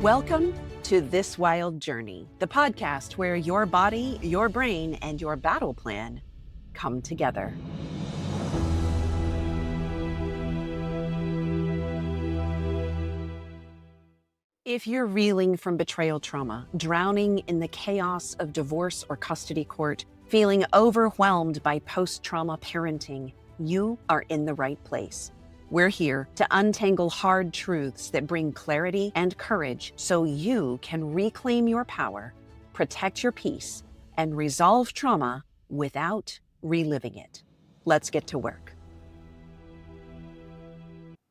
Welcome to This Wild Journey, the podcast where your body, your brain, and your battle plan come together. If you're reeling from betrayal trauma, drowning in the chaos of divorce or custody court, feeling overwhelmed by post-trauma parenting, you are in the right place. We're here to untangle hard truths that bring clarity and courage so you can reclaim your power, protect your peace, and resolve trauma without reliving it. Let's get to work.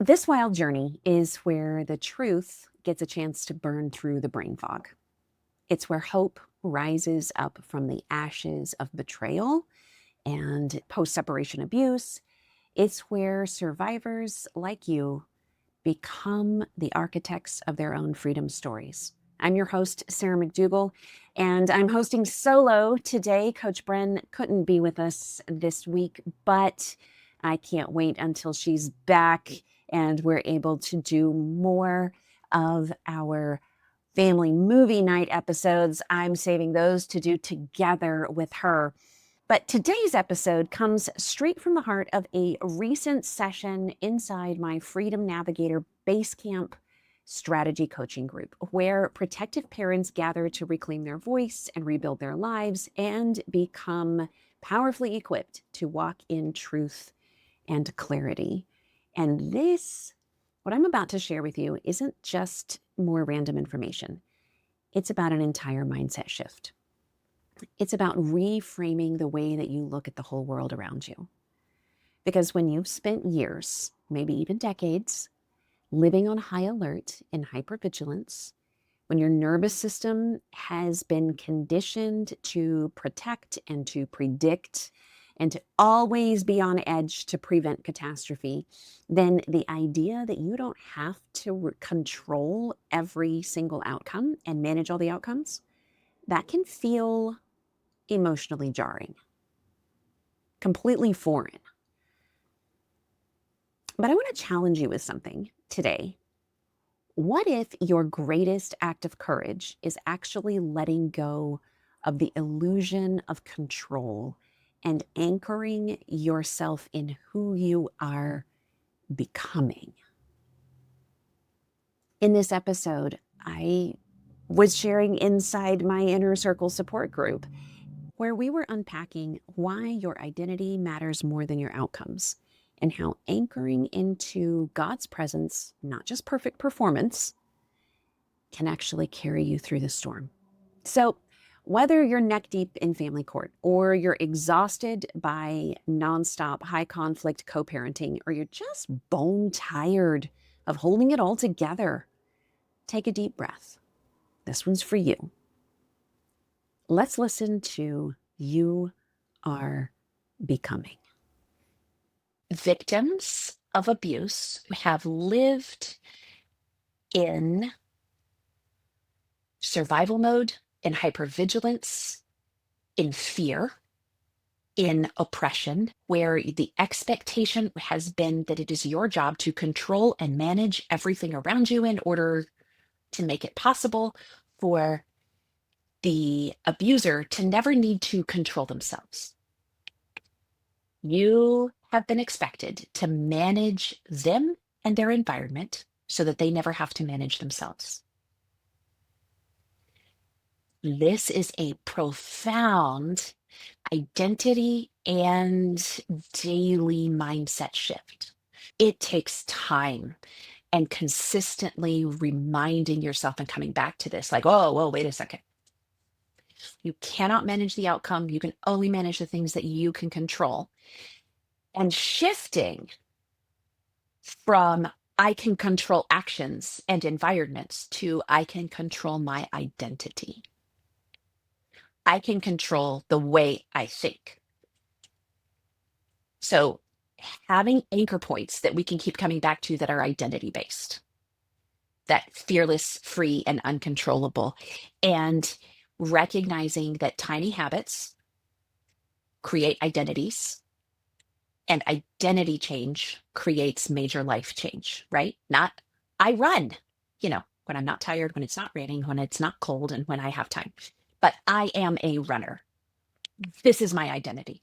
This wild journey is where the truth gets a chance to burn through the brain fog. It's where hope rises up from the ashes of betrayal and post-separation abuse. It's where survivors like you become the architects of their own freedom stories. I'm your host, Sarah McDugal, and I'm hosting solo today. Coach Bren couldn't be with us this week, but I can't wait until she's back and we're able to do more of our family movie night episodes. I'm saving those to do together with her. But today's episode comes straight from the heart of a recent session inside my Freedom Navigator BASECAMP strategy coaching group, where protective parents gather to reclaim their voice and rebuild their lives and become powerfully equipped to walk in truth and clarity. And this, what I'm about to share with you, isn't just more random information. It's about an entire mindset shift. It's about reframing the way that you look at the whole world around you. Because when you've spent years, maybe even decades, living on high alert in hypervigilance, when your nervous system has been conditioned to protect and to predict and to always be on edge to prevent catastrophe, then the idea that you don't have to control every single outcome and manage all the outcomes, that can feel emotionally jarring, completely foreign. But I want to challenge you with something today. What if your greatest act of courage is actually letting go of the illusion of control and anchoring yourself in who you are becoming? In this episode, I was sharing inside my inner circle support group where we were unpacking why your identity matters more than your outcomes and how anchoring into God's presence, not just perfect performance, can actually carry you through the storm. So whether you're neck deep in family court or you're exhausted by nonstop high conflict co-parenting, or you're just bone tired of holding it all together, take a deep breath. This one's for you. Let's listen to You Are Becoming. Victims of abuse have lived in survival mode, in hypervigilance, in fear, in oppression, where the expectation has been that it is your job to control and manage everything around you in order to make it possible for the abuser to never need to control themselves. You have been expected to manage them and their environment so that they never have to manage themselves. This is a profound identity and daily mindset shift. It takes time and consistently reminding yourself and coming back to this, like, oh, whoa, wait a second. You cannot manage the outcome. You can only manage the things that you can control. And shifting from I can control actions and environments to I can control my identity. I can control the way I think. So having anchor points that we can keep coming back to that are identity based, that fearless, free, and uncontrollable, and recognizing that tiny habits create identities, and identity change creates major life change, right? Not I run, when I'm not tired, when it's not raining, when it's not cold, and when I have time. But I am a runner. This is my identity.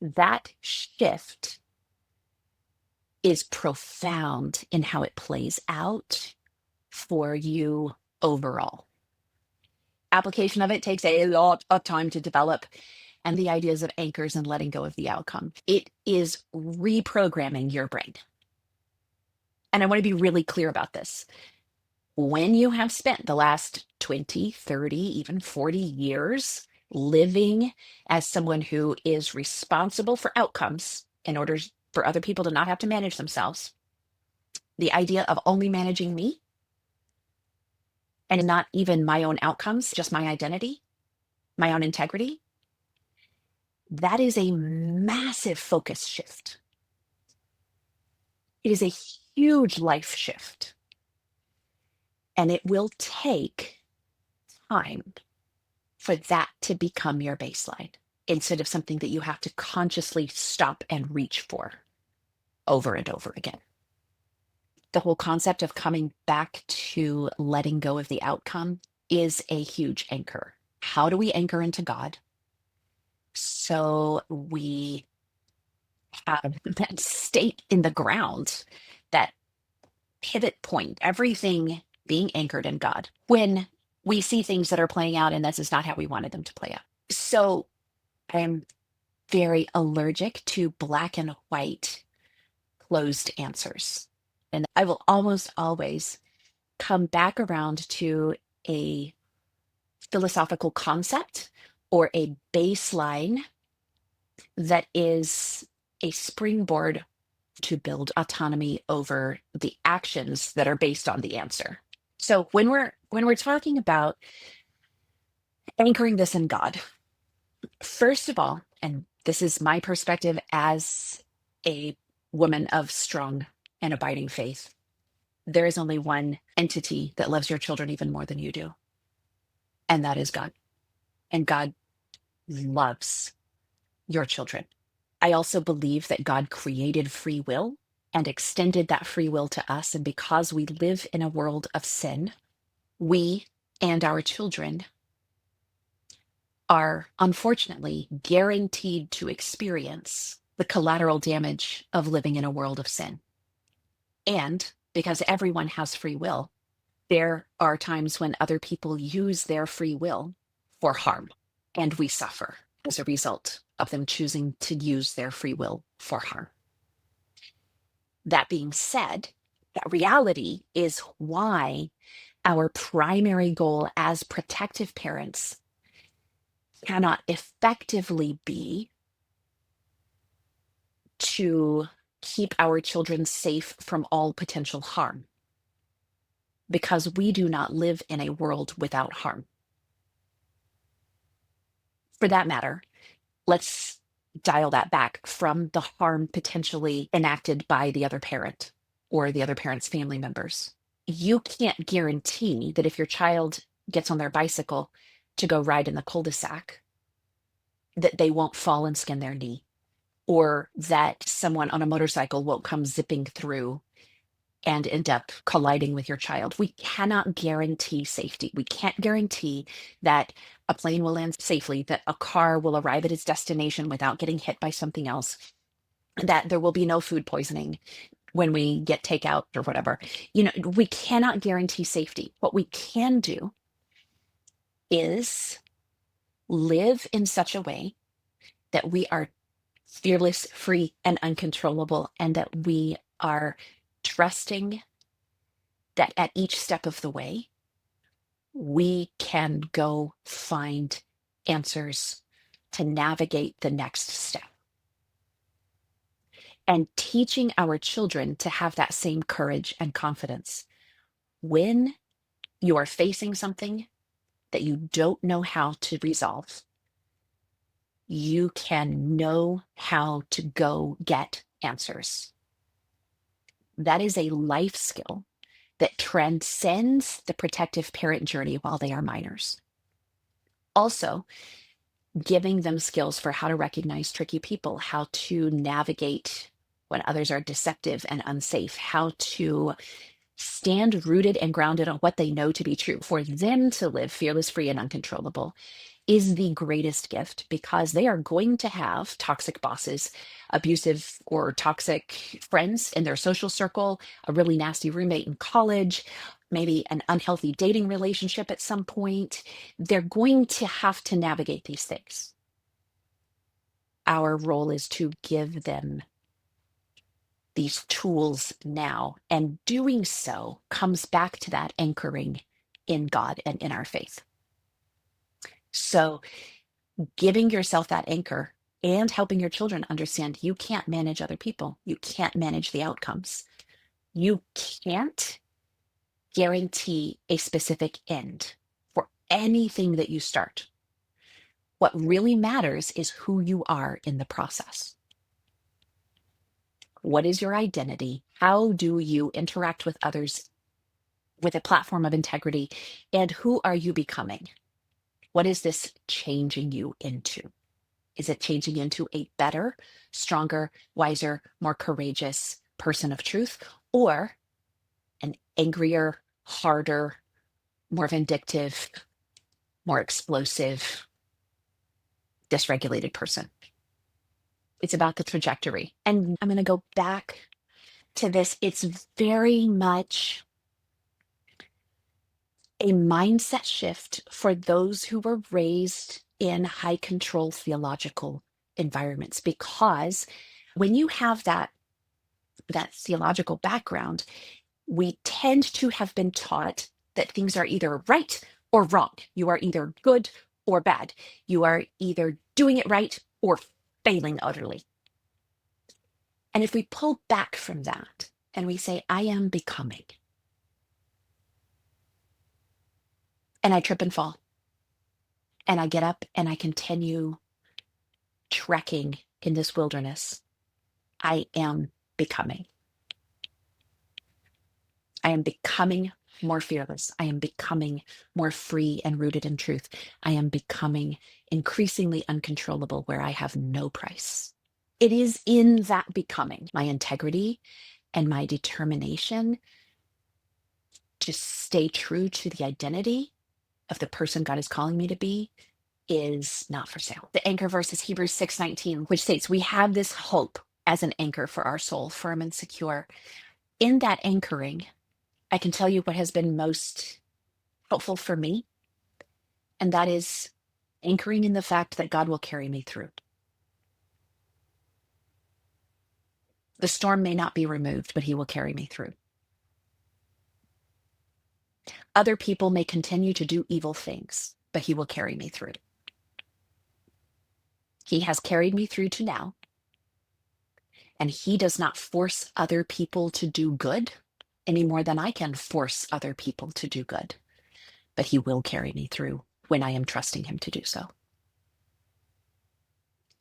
That shift is profound in how it plays out for you overall. Application of it takes a lot of time to develop, and the ideas of anchors and letting go of the outcome. It is reprogramming your brain. And I want to be really clear about this. When you have spent the last 20, 30, even 40 years living as someone who is responsible for outcomes in order for other people to not have to manage themselves, the idea of only managing me and not even my own outcomes, just my identity, my own integrity, that is a massive focus shift. It is a huge life shift. And it will take time for that to become your baseline instead of something that you have to consciously stop and reach for over and over again. The whole concept of coming back to letting go of the outcome is a huge anchor. How do we anchor into God? So we have that stake in the ground, that pivot point, everything being anchored in God when we see things that are playing out and this is not how we wanted them to play out. So I'm very allergic to black and white closed answers. And I will almost always come back around to a philosophical concept or a baseline that is a springboard to build autonomy over the actions that are based on the answer. So when we're talking about anchoring this in God, first of all, and this is my perspective as a woman of strong and abiding faith, there is only one entity that loves your children even more than you do, and that is God. And God loves your children. I also believe that God created free will and extended that free will to us. And because we live in a world of sin, we and our children are unfortunately guaranteed to experience the collateral damage of living in a world of sin. And because everyone has free will, there are times when other people use their free will for harm, and we suffer as a result of them choosing to use their free will for harm. That being said, that reality is why our primary goal as protective parents cannot effectively be to keep our children safe from all potential harm, because we do not live in a world without harm. For that matter, let's dial that back from the harm potentially enacted by the other parent or the other parent's family members. You can't guarantee that if your child gets on their bicycle to go ride in the cul-de-sac, that they won't fall and skin their knee, or that someone on a motorcycle won't come zipping through and end up colliding with your child. We cannot guarantee safety. We can't guarantee that a plane will land safely, that a car will arrive at its destination without getting hit by something else, that there will be no food poisoning when we get takeout or whatever. We cannot guarantee safety. What we can do is live in such a way that we are fearless, free, and uncontrollable, and that we are trusting that at each step of the way, we can go find answers to navigate the next step. And teaching our children to have that same courage and confidence. When you are facing something that you don't know how to resolve, you can know how to go get answers. That is a life skill that transcends the protective parent journey while they are minors. Also, giving them skills for how to recognize tricky people, how to navigate when others are deceptive and unsafe, how to stand rooted and grounded on what they know to be true. For them to live fearless, free, and uncontrollable is the greatest gift, because they are going to have toxic bosses, abusive or toxic friends in their social circle, a really nasty roommate in college, maybe an unhealthy dating relationship at some point. They're going to have to navigate these things. Our role is to give them these tools now, and doing so comes back to that anchoring in God and in our faith. So giving yourself that anchor and helping your children understand you can't manage other people, you can't manage the outcomes, you can't guarantee a specific end for anything that you start. What really matters is who you are in the process. What is your identity? How do you interact with others with a platform of integrity? And who are you becoming? What is this changing you into? Is it changing into a better, stronger, wiser, more courageous person of truth, or an angrier, harder, more vindictive, more explosive, dysregulated person? It's about the trajectory. And I'm going to go back to this. It's very much a mindset shift for those who were raised in high control theological environments, because when you have that theological background, we tend to have been taught that things are either right or wrong. You are either good or bad. You are either doing it right or failing utterly. And if we pull back from that and we say, I am becoming, and I trip and fall, and I get up and I continue trekking in this wilderness, I am becoming. I am becoming more fearless. I am becoming more free and rooted in truth. I am becoming increasingly uncontrollable where I have no price. It is in that becoming, my integrity and my determination to stay true to the identity of the person God is calling me to be, is not for sale. The anchor verse is Hebrews 6:19, which states, we have this hope as an anchor for our soul, firm and secure. In that anchoring, I can tell you what has been most helpful for me, and that is anchoring in the fact that God will carry me through. The storm may not be removed, but he will carry me through. Other people may continue to do evil things, but he will carry me through. He has carried me through to now, and he does not force other people to do good any more than I can force other people to do good. But he will carry me through when I am trusting him to do so.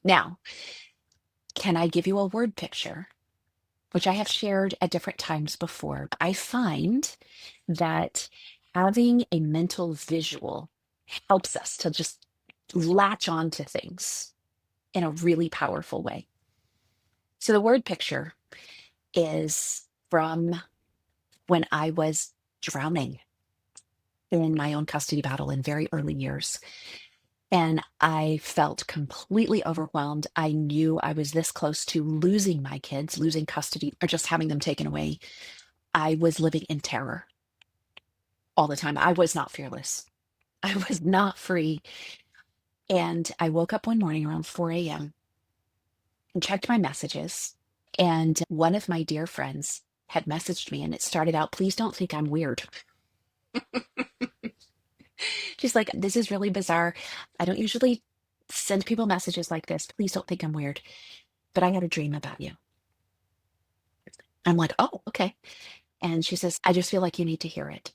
Now, can I give you a word picture, which I have shared at different times before? I find that having a mental visual helps us to just latch on to things in a really powerful way. So the word picture is from when I was drowning in my own custody battle in very early years. And I felt completely overwhelmed. I knew I was this close to losing my kids, losing custody, or just having them taken away. I was living in terror all the time. I was not fearless. I was not free. And I woke up one morning around 4 a.m. and checked my messages. And one of my dear friends had messaged me, and it started out, please don't think I'm weird. She's like, this is really bizarre. I don't usually send people messages like this. Please don't think I'm weird. But I had a dream about you. I'm like, oh, okay. And she says, I just feel like you need to hear it.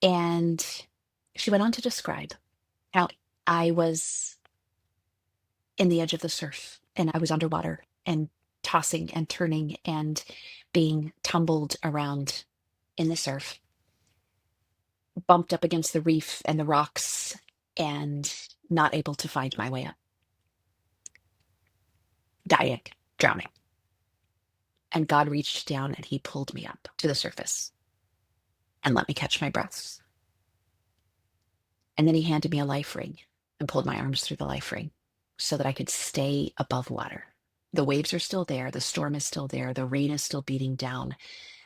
And she went on to describe how I was in the edge of the surf and I was underwater and tossing and turning and being tumbled around in the surf, bumped up against the reef and the rocks and not able to find my way up, dying, drowning. And God reached down and he pulled me up to the surface and let me catch my breaths. And then he handed me a life ring and pulled my arms through the life ring so that I could stay above water. The waves are still there. The storm is still there. The rain is still beating down.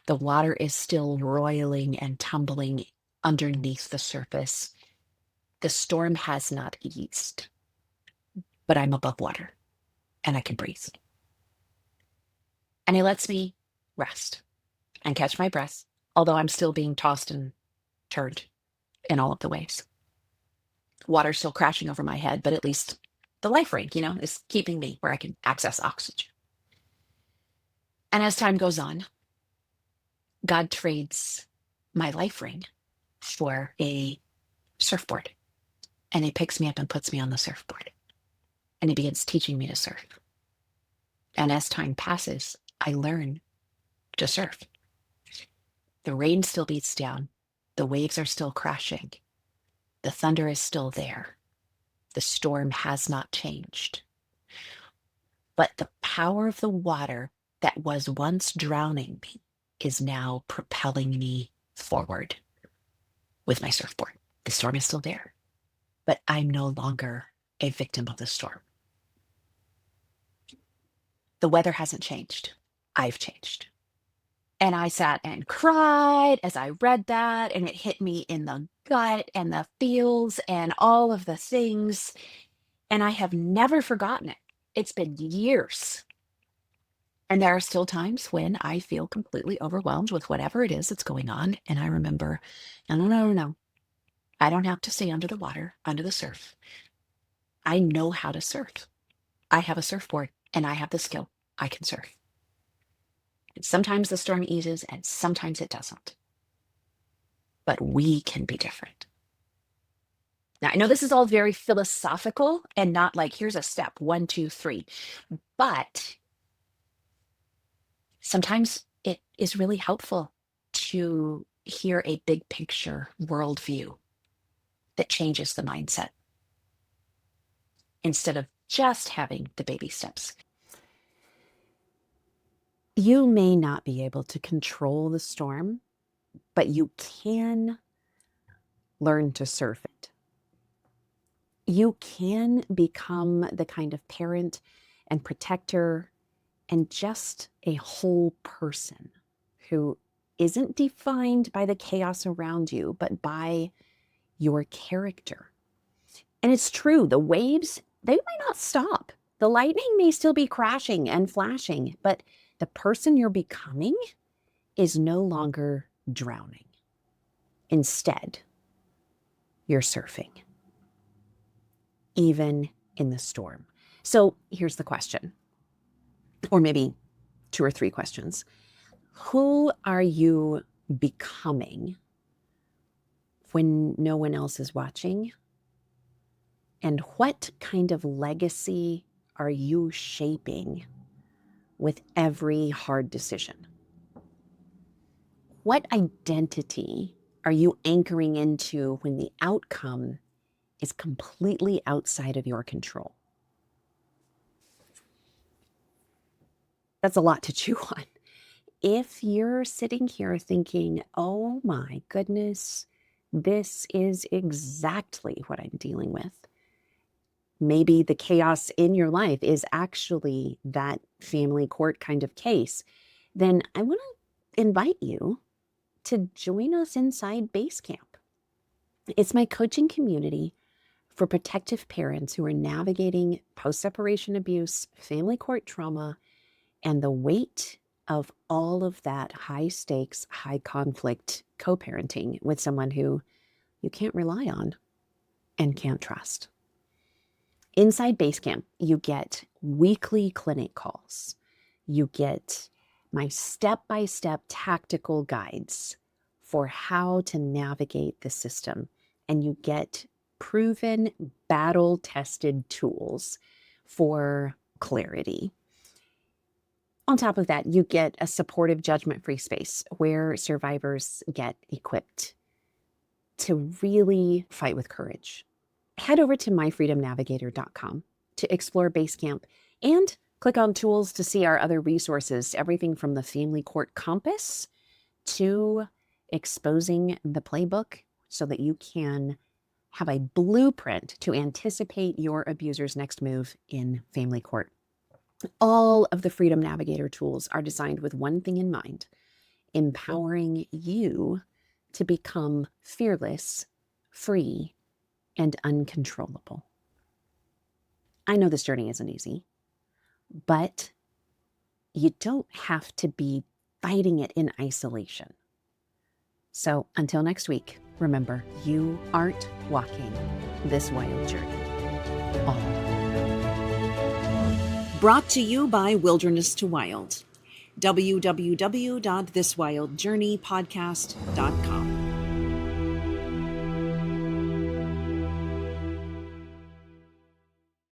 The water is still roiling and tumbling underneath the surface. The storm has not eased, but I'm above water and I can breathe. And he lets me rest and catch my breath, although I'm still being tossed and turned in all of the waves. Water's still crashing over my head, but at least the life ring, is keeping me where I can access oxygen. And as time goes on, God trades my life ring for a surfboard. And he picks me up and puts me on the surfboard. And he begins teaching me to surf. And as time passes, I learn to surf. The rain still beats down. The waves are still crashing. The thunder is still there. The storm has not changed. But the power of the water that was once drowning me is now propelling me forward with my surfboard. The storm is still there, but I'm no longer a victim of the storm. The weather hasn't changed. I've changed. And I sat and cried as I read that, and it hit me in the gut and the feels and all of the things. And I have never forgotten it. It's been years. And there are still times when I feel completely overwhelmed with whatever it is that's going on. And I remember, no. I don't have to stay under the water, under the surf. I know how to surf. I have a surfboard and I have the skill. I can surf. And sometimes the storm eases and sometimes it doesn't. But we can be different. Now, I know this is all very philosophical and not like, here's a step, 1, 2, 3. But sometimes it is really helpful to hear a big picture worldview that changes the mindset instead of just having the baby steps. You may not be able to control the storm, but you can learn to surf it. You can become the kind of parent and protector and just a whole person who isn't defined by the chaos around you, but by your character. And it's true, the waves, they might not stop. The lightning may still be crashing and flashing, but the person you're becoming is no longer drowning. Instead, you're surfing, even in the storm. So here's the question, or maybe 2 or 3 questions. Who are you becoming when no one else is watching? And what kind of legacy are you shaping with every hard decision? What identity are you anchoring into when the outcome is completely outside of your control? That's a lot to chew on. If you're sitting here thinking, oh my goodness, this is exactly what I'm dealing with. Maybe the chaos in your life is actually that family court kind of case. Then I want to invite you to join us inside Basecamp. It's my coaching community for protective parents who are navigating post-separation abuse, family court trauma, and the weight of all of that high stakes, high conflict co-parenting with someone who you can't rely on and can't trust. Inside Basecamp, you get weekly clinic calls. You get my step-by-step tactical guides for how to navigate the system. And you get proven, battle-tested tools for clarity. On top of that, you get a supportive, judgment-free space where survivors get equipped to really fight with courage. Head over to myfreedomnavigator.com to explore Basecamp and Click on tools to see our other resources, everything from the Family Court Compass to exposing the playbook so that you can have a blueprint to anticipate your abuser's next move in family court. All of the Freedom Navigator tools are designed with one thing in mind: empowering you to become fearless, free, and uncontrollable. I know this journey isn't easy, but you don't have to be fighting it in isolation. So until next week, remember, you aren't walking this wild journey alone. Brought to you by Wilderness to Wild. www.thiswildjourneypodcast.com.